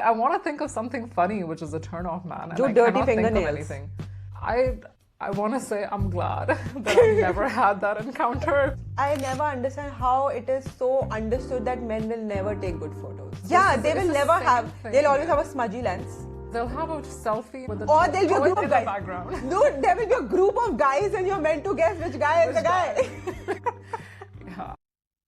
I want to think of something funny, which is a turn-off, man, and Do I dirty cannot think of fingernails. anything. I want to say I'm glad that I've never had that encounter. I never understand how it is so understood that men will never take good photos. Yeah, they will it's the never same have. thing. They'll always have a smudgy lens. They'll have a selfie with a Or there'll be a toilet group in of the guys. background. Dude, there will be a group of guys and you're meant to guess which guy is the guy. Yeah.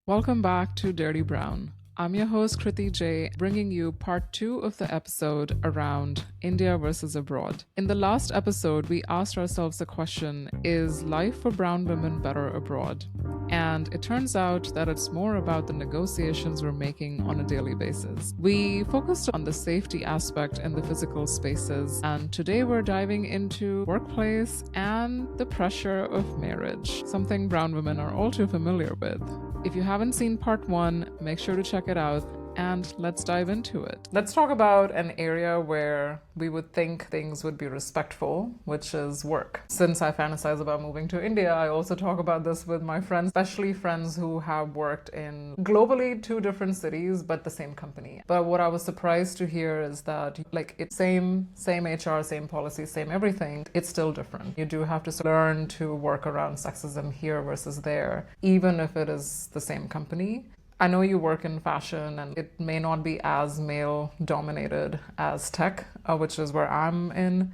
Welcome back to Dirty Brown. I'm your host Kriti J, bringing you part 2 of the episode around India versus abroad. In the last episode, we asked ourselves the question, is life for brown women better abroad? And it turns out that it's more about the negotiations we're making on a daily basis. We focused on the safety aspect in the physical spaces, and today we're diving into workplace and the pressure of marriage, something brown women are all too familiar with. If you haven't seen part 1, make sure to check it out, and let's dive into it. Let's talk about an area where we would think things would be respectful, which is work. Since I fantasize about moving to India, I also talk about this with my friends, especially friends who have worked in globally 2 different cities, but the same company. But what I was surprised to hear is that it's same HR, same policy, same everything, it's still different. You do have to learn to work around sexism here versus there, even if it is the same company. I know you work in fashion and it may not be as male dominated as tech, which is where I'm in.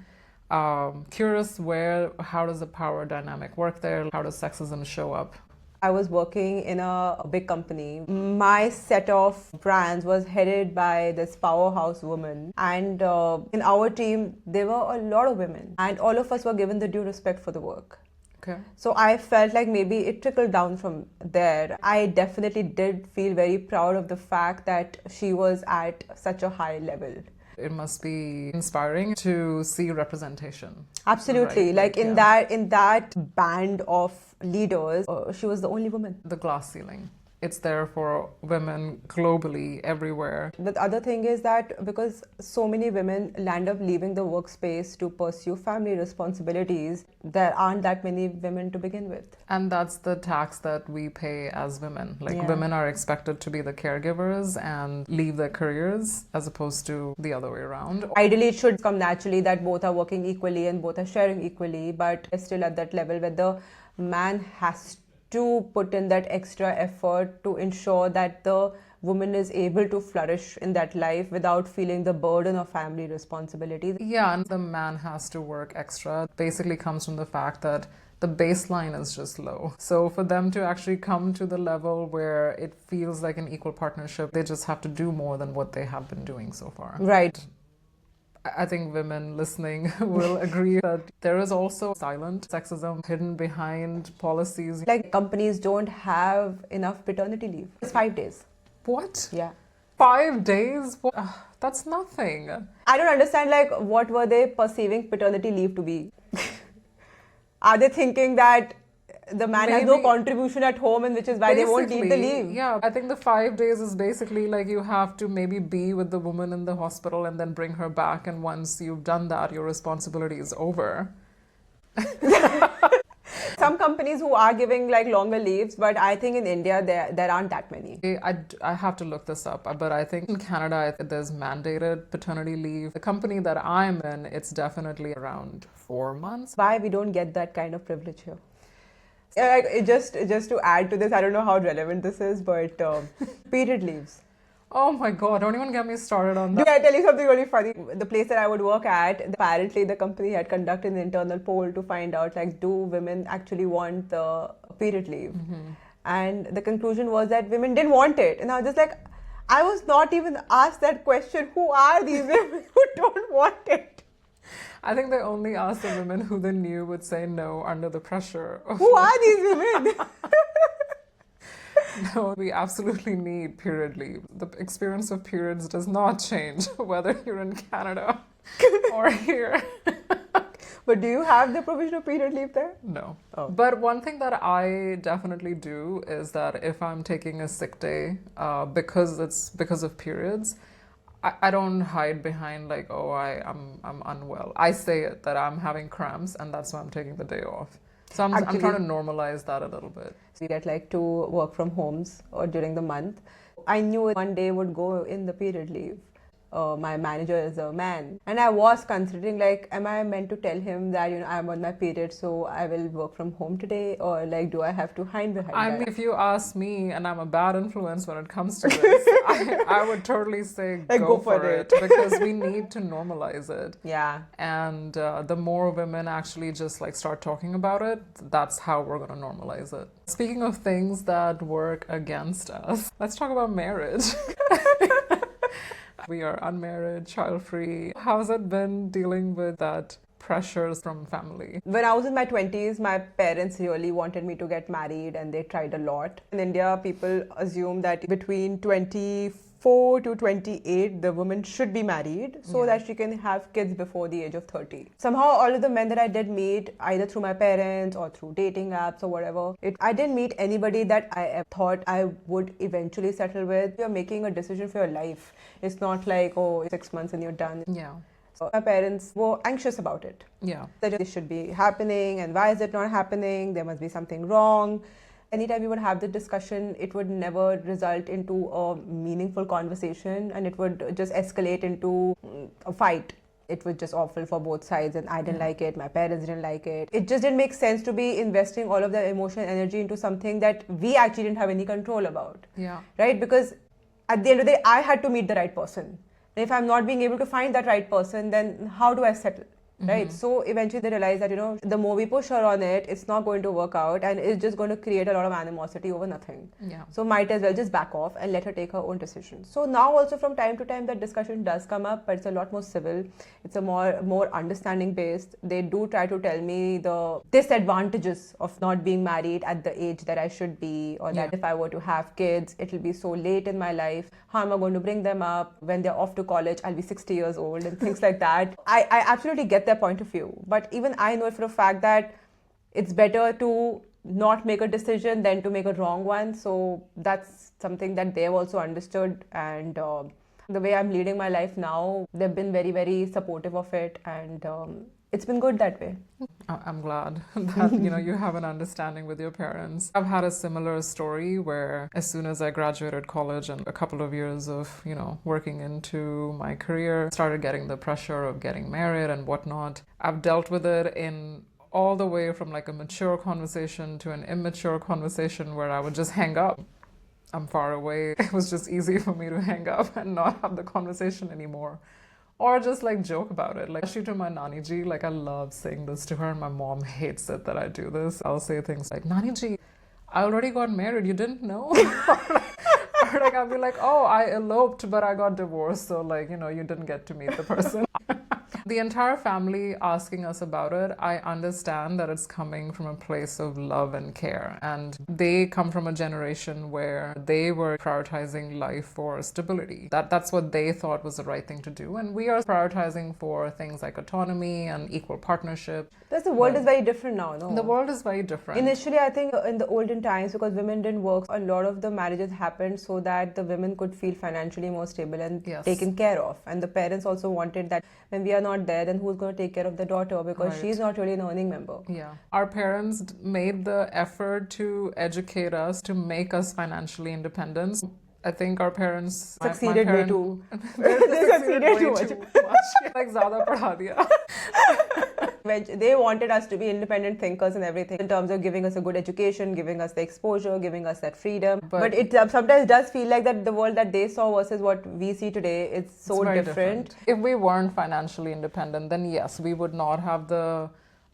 Curious how does the power dynamic work there? How does sexism show up? I was working in a big company. My set of brands was headed by this powerhouse woman. And in our team, there were a lot of women. And all of us were given the due respect for the work. Okay. So I felt like maybe it trickled down from there. I definitely did feel very proud of the fact that she was at such a high level. It must be inspiring to see representation. Absolutely. Right? In that band of leaders, she was the only woman. The glass ceiling. It's there for women globally, everywhere. The other thing is that because so many women land up leaving the workspace to pursue family responsibilities, there aren't that many women to begin with. And that's the tax that we pay as women. Women are expected to be the caregivers and leave their careers as opposed to the other way around. Ideally, it should come naturally that both are working equally and both are sharing equally, but it's still at that level where the man has to put in that extra effort to ensure that the woman is able to flourish in that life without feeling the burden of family responsibilities. Yeah, and the man has to work extra. Basically comes from the fact that the baseline is just low. So for them to actually come to the level where it feels like an equal partnership, they just have to do more than what they have been doing so far. Right. I think women listening will agree that there is also silent sexism hidden behind policies. Like companies don't have enough paternity leave. It's 5 days. What? Yeah. 5 days? That's nothing. I don't understand, what were they perceiving paternity leave to be? Are they thinking that the man has no contribution at home and which is why they won't need the leave? Yeah, I think the 5 days is basically you have to maybe be with the woman in the hospital and then bring her back, and once you've done that, your responsibility is over. Some companies who are giving longer leaves, but I think in India there aren't that many. I have to look this up, but I think in Canada there's mandated paternity leave. The company that I'm in, it's definitely around 4 months. Why we don't get that kind of privilege here? Just to add to this, I don't know how relevant this is, but period leaves. Oh my God, don't even get me started on that. Can I tell you something really funny? The place that I would work at, apparently the company had conducted an internal poll to find out, do women actually want the period leave? Mm-hmm. And the conclusion was that women didn't want it. And I was just I was not even asked that question. Who are these women who don't want it? I think they only asked the women who they knew would say no under the pressure. Who are these women? No, we absolutely need period leave. The experience of periods does not change whether you're in Canada or here. But do you have the provision of period leave there? No. Oh. But one thing that I definitely do is that if I'm taking a sick day because of periods, I don't hide behind I'm unwell. I say it that I'm having cramps and that's why I'm taking the day off. So I'm trying to normalize that a little bit. So you get 2 work from homes or during the month. I knew one day would go in the period leave. my manager is a man. And I was considering, like, am I meant to tell him that, I'm on my period, so I will work from home today? Or, like, do I have to hide behind I that? mean, if you ask me, and I'm a bad influence when it comes to this, I would totally say Like, go for it because we need to normalize it. Yeah. And the more women actually just like start talking about it, that's how we're going to normalize it. Speaking of things that work against us, let's talk about marriage. We are unmarried, child-free. How's it been dealing with that pressures from family? When I was in my 20s, my parents really wanted me to get married and they tried a lot. In India, people assume that between 24 to 28, the woman should be married so that she can have kids before the age of 30. Somehow, all of the men that I did meet, either through my parents or through dating apps or whatever, I didn't meet anybody that I thought I would eventually settle with. You're making a decision for your life. It's not like, oh, 6 months and you're done. Yeah. So my parents were anxious about it. Yeah. That this should be happening and why is it not happening? There must be something wrong. Anytime we would have the discussion, it would never result into a meaningful conversation and it would just escalate into a fight. It was just awful for both sides and I didn't like it, my parents didn't like it. It just didn't make sense to be investing all of their emotional energy into something that we actually didn't have any control about. Yeah. Right? Because at the end of the day, I had to meet the right person. And if I'm not being able to find that right person, then how do I settle? Right? So eventually they realize that, the more we push her on it, it's not going to work out and it's just going to create a lot of animosity over nothing. Yeah. So might as well just back off and let her take her own decision. So now also from time to time that discussion does come up, but it's a lot more civil. It's a more understanding based. They do try to tell me the disadvantages of not being married at the age that I should be, or that if I were to have kids, it'll be so late in my life. How am I going to bring them up? When they're off to college, I'll be 60 years old and things like that. I absolutely get their point of view. But even I know for a fact that it's better to not make a decision than to make a wrong one. So that's something that they've also understood. And the way I'm leading my life now, they've been very, very supportive of it. And it's been good that way. I'm glad that you have an understanding with your parents. I've had a similar story where as soon as I graduated college and a couple of years of working into my career, started getting the pressure of getting married and whatnot. I've dealt with it in all the way from like a mature conversation to an immature conversation where I would just hang up. I'm far away. It was just easy for me to hang up and not have the conversation anymore. Or just like joke about it. Like, especially to my Nani ji, like I love saying this to her and my mom hates it that I do this. I'll say things like, Nani ji, I already got married, you didn't know? Or like I'll be like, oh, I eloped but I got divorced, so like, you didn't get to meet the person. The entire family asking us about it, I understand that it's coming from a place of love and care. And they come from a generation where they were prioritizing life for stability. That's what they thought was the right thing to do. And we are prioritizing for things like autonomy and equal partnership. Because the world is very different now, no? The world is very different. Initially, I think in the olden times, because women didn't work, a lot of the marriages happened so that the women could feel financially more stable and taken care of. And the parents also wanted that when we are not there, then who's going to take care of the daughter, because she's not really an earning member. Yeah. Our parents made the effort to educate us, to make us financially independent. I think our parents succeeded way too. They succeeded too much. Like ज़्यादा पढ़ा दिया. They wanted us to be independent thinkers and everything in terms of giving us a good education, giving us the exposure, giving us that freedom. But it sometimes does feel like that the world that they saw versus what we see today, it's so different. If we weren't financially independent, then yes, we would not have the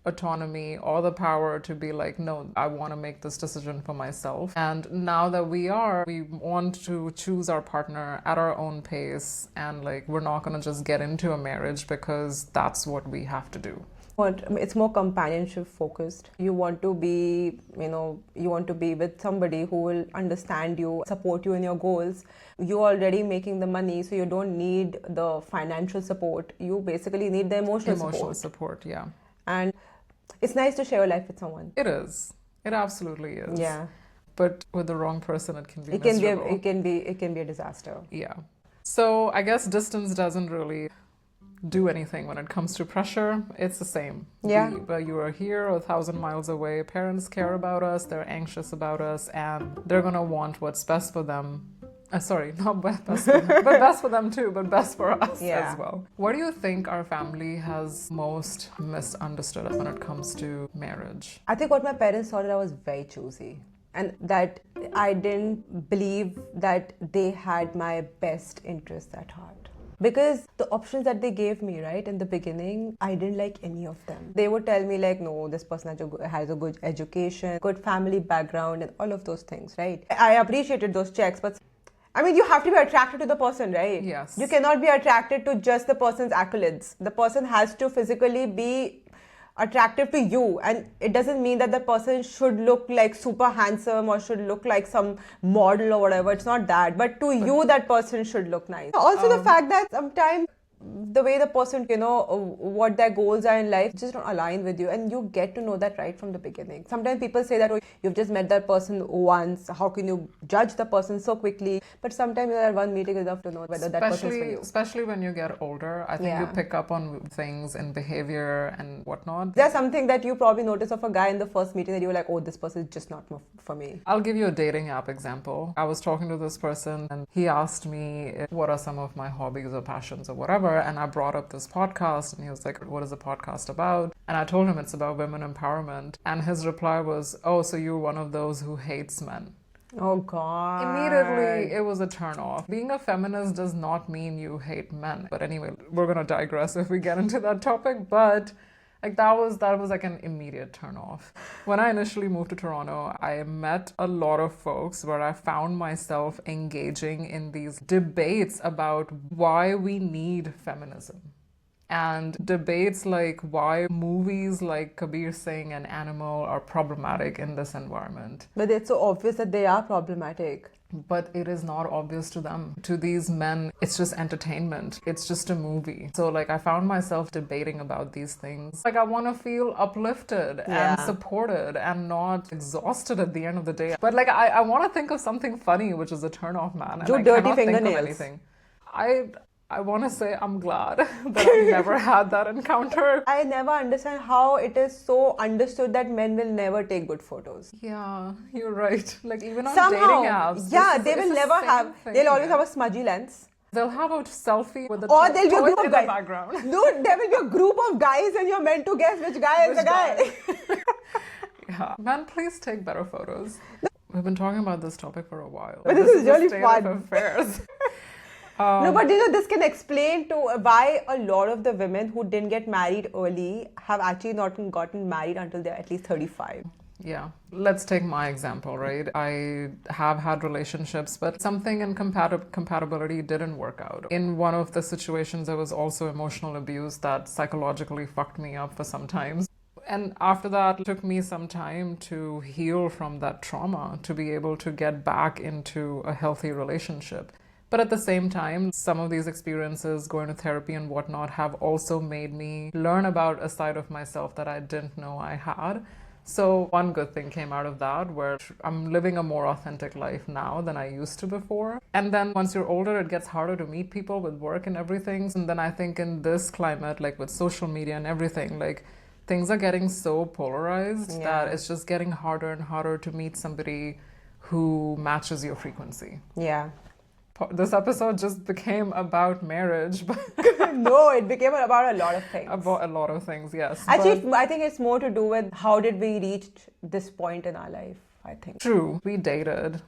autonomy or the power to be like, no, I want to make this decision for myself. And now that we want to choose our partner at our own pace, and like we're not going to just get into a marriage because that's what we have to do. It's more companionship focused. You want to be, with somebody who will understand you, support you in your goals. You're already making the money, so you don't need the financial support. You basically need the emotional support. Yeah. And it's nice to share your life with someone. It is. It absolutely is. Yeah. But with the wrong person, it can be miserable. It can be a disaster. Yeah. So I guess distance doesn't really do anything when it comes to pressure. It's the same. Yeah. But you are here 1,000 miles away. Parents care about us. They're anxious about us, and they're gonna want what's best for them Sorry, not best for them, but best for them too, but best for us Yeah. as well. What do you think our family has most misunderstood when it comes to marriage? I think what my parents thought that I was very choosy and that I didn't believe that they had my best interests at heart. Because the options that they gave me, right, in the beginning, I didn't like any of them. They would tell me like, no, this person has a good education, good family background and all of those things, right? I appreciated those checks, but I mean, you have to be attracted to the person, right? Yes. You cannot be attracted to just the person's accolades. The person has to physically be attractive to you, and it doesn't mean that the person should look like super handsome or should look like some model or whatever. It's not that, but to you that person should look nice. Also the fact that sometimes the way the person, what their goals are in life just don't align with you, and you get to know that right from the beginning. Sometimes people say that, oh, you've just met that person once, how can you judge the person so quickly? But sometimes that one meeting is enough to know whether that person is for you. Especially when you get older, I think you pick up on things in behavior and whatnot. There's something that you probably notice of a guy in the first meeting that you were like, oh, this person is just not for me. I'll give you a dating app example. I was talking to this person and he asked me what are some of my hobbies or passions or whatever, and I brought up this podcast and he was like, what is the podcast about? And I told him it's about women empowerment, and his reply was, oh, so you're one of those who hates men. Oh God. Immediately, it was a turn off. Being a feminist does not mean you hate men. But anyway, we're going to digress if we get into that topic. But like that was like an immediate turn off. When I initially moved to Toronto, I met a lot of folks where I found myself engaging in these debates about why we need feminism. And debates like why movies like Kabir Singh and Animal are problematic in this environment. But it's so obvious that they are problematic. But it is not obvious to them. To these men, it's just entertainment. It's just a movie. So like I found myself debating about these things. Like I want to feel uplifted and supported and not exhausted at the end of the day. But like I want to think of something funny, which is a turn off, man. And I dirty cannot think of fingernails. anything. I want to say I'm glad that I've never had that encounter. I never understand how it is so understood that men will never take good photos. Yeah, you're right. Like even on Somehow, dating apps. they will never have, they'll always have a smudgy lens. They'll have a selfie with a Or there'll be a group in of the guys. background. Dude, there will be a group of guys and you're meant to guess which guy is the guy. Yeah. Man, please take better photos. We've been talking about this topic for a while. But this is really the state fun. of affairs. No, but this can explain to why a lot of the women who didn't get married early have actually not gotten married until they're at least 35. Yeah. Let's take my example, right? I have had relationships, but something in compatibility didn't work out. In one of the situations, there was also emotional abuse that psychologically fucked me up for some time. And after that, it took me some time to heal from that trauma, to be able to get back into a healthy relationship. But at the same time, some of these experiences, going to therapy and whatnot, have also made me learn about a side of myself that I didn't know I had. So one good thing came out of that, where I'm living a more authentic life now than I used to before. And then once you're older, it gets harder to meet people with work and everything. And then I think in this climate, like with social media and everything, like things are getting so polarized that it's just getting harder and harder to meet somebody who matches your frequency. Yeah. This episode just became about marriage. But No, it became about a lot of things. about a lot of things, yes. Actually, I think it's more to do with how did we reach this point in our life, I think. True. We dated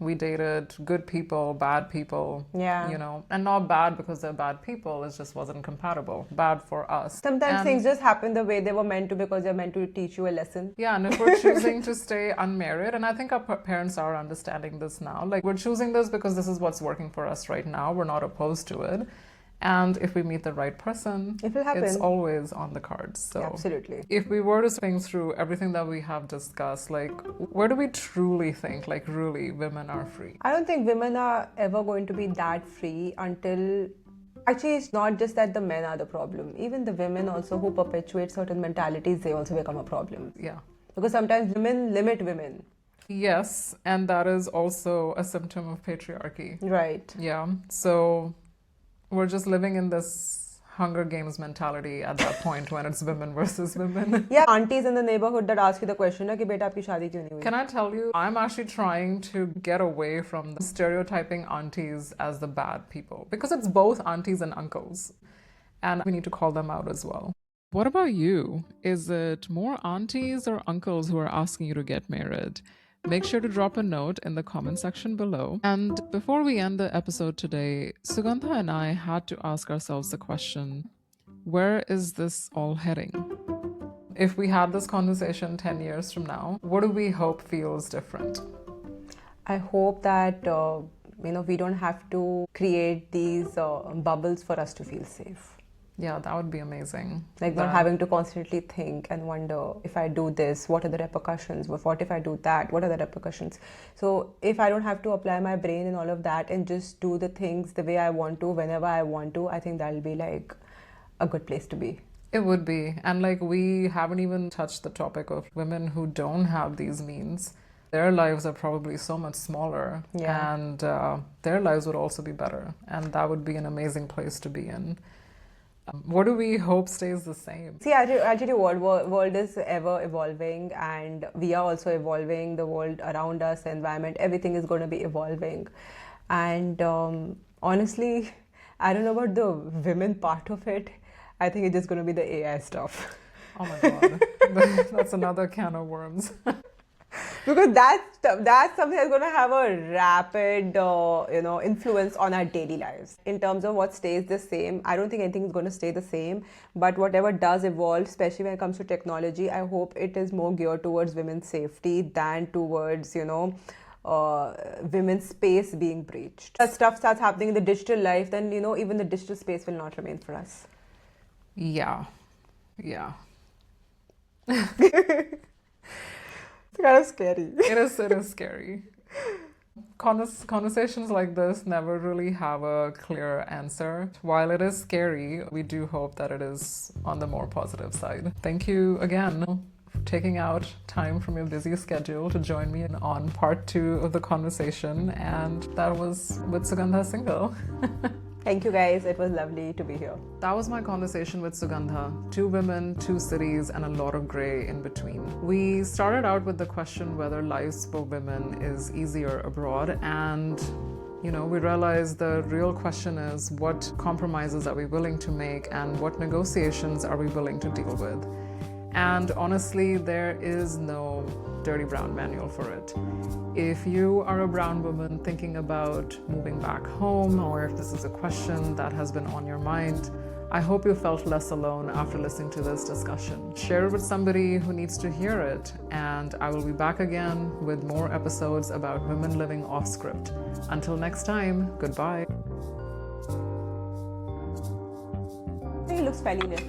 good people, bad people. Yeah. You know, and not bad because they're bad people. It just wasn't compatible. Bad for us. Sometimes things just happen the way they were meant to because they're meant to teach you a lesson. Yeah, and if we're choosing to stay unmarried, and I think our parents are understanding this now, like we're choosing this because this is what's working for us right now. We're not opposed to it. And if we meet the right person, It will happen. It's always on the cards. So Absolutely. if we were to think through everything that we have discussed, like where do we truly think, like really, women are free? I don't think women are ever going to be that free until... Actually, it's not just that the men are the problem. Even the women also who perpetuate certain mentalities, they also become a problem. Yeah. Because sometimes women limit women. Yes, and that is also a symptom of patriarchy. Right. Yeah. So we're just living in this Hunger Games mentality at that point when it's women versus women. Yeah, aunties in the neighborhood that ask you the question, na, कि बेटा आपकी शादी क्यों नहीं हुई? Can I tell you, I'm actually trying to get away from the stereotyping aunties as the bad people because it's both aunties and uncles. And we need to call them out as well. What about you? Is it more aunties or uncles who are asking you to get married? Make sure to drop a note in the comment section below. And before we end the episode today, Sugandha and I had to ask ourselves the question, where is this all heading? If we had this conversation 10 years from now, what do we hope feels different? I hope that, we don't have to create these bubbles for us to feel safe. Yeah, that would be amazing. Like not having to constantly think and wonder, if I do this, what are the repercussions? What if I do that? What are the repercussions? So if I don't have to apply my brain and all of that and just do the things the way I want to, whenever I want to, I think that'll be like a good place to be. It would be. And like we haven't even touched the topic of women who don't have these means. Their lives are probably so much smaller, and their lives would also be better. And that would be an amazing place to be in. What do we hope stays the same? See, actually, world is ever evolving, and we are also evolving. The world around us, the environment, everything is going to be evolving. And honestly, I don't know about the women part of it. I think it's just going to be the AI stuff. Oh my God. That's another can of worms. Because that's something that's going to have a rapid, influence on our daily lives. In terms of what stays the same, I don't think anything is going to stay the same. But whatever does evolve, especially when it comes to technology, I hope it is more geared towards women's safety than towards, women's space being breached. As stuff starts happening in the digital life, then, even the digital space will not remain for us. Yeah. It's kind of scary. It is scary. Conversations like this never really have a clear answer. While it is scary, we do hope that it is on the more positive side. Thank you again for taking out time from your busy schedule to join me on part 2 of the conversation. And that was with Sugandha Singhal. Thank you guys. It was lovely to be here. That was my conversation with Sugandha. 2 women, 2 cities, and a lot of grey in between. We started out with the question whether lives for women is easier abroad, and we realized the real question is what compromises are we willing to make and what negotiations are we willing to deal with. And honestly, there is no dirty brown manual for it. If you are a brown woman thinking about moving back home, or if this is a question that has been on your mind, I hope you felt less alone after listening to this discussion. Share it with somebody who needs to hear it, and I will be back again with more episodes about women living off script. Until next time, goodbye. I think it looks fairly lit.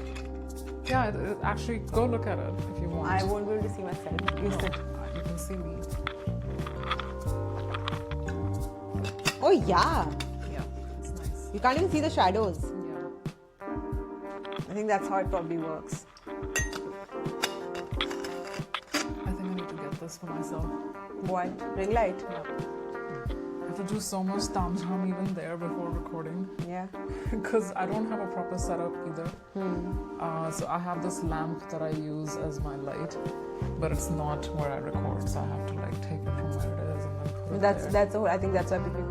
Yeah, actually, go look at it if you want. I won't be able to see myself. You sit. You can see me. Oh, yeah. Yeah, it's nice. You can't even see the shadows. Yeah. I think that's how it probably works. I think I need to get this for myself. What? Ring light? Yeah. I have to do so much tamjham even there before recording. Yeah. Because I don't have a proper setup either. So I have this lamp that I use as my light, but it's not where I record, so I have to take it from where it is and then put it there. That's the whole, I think that's why people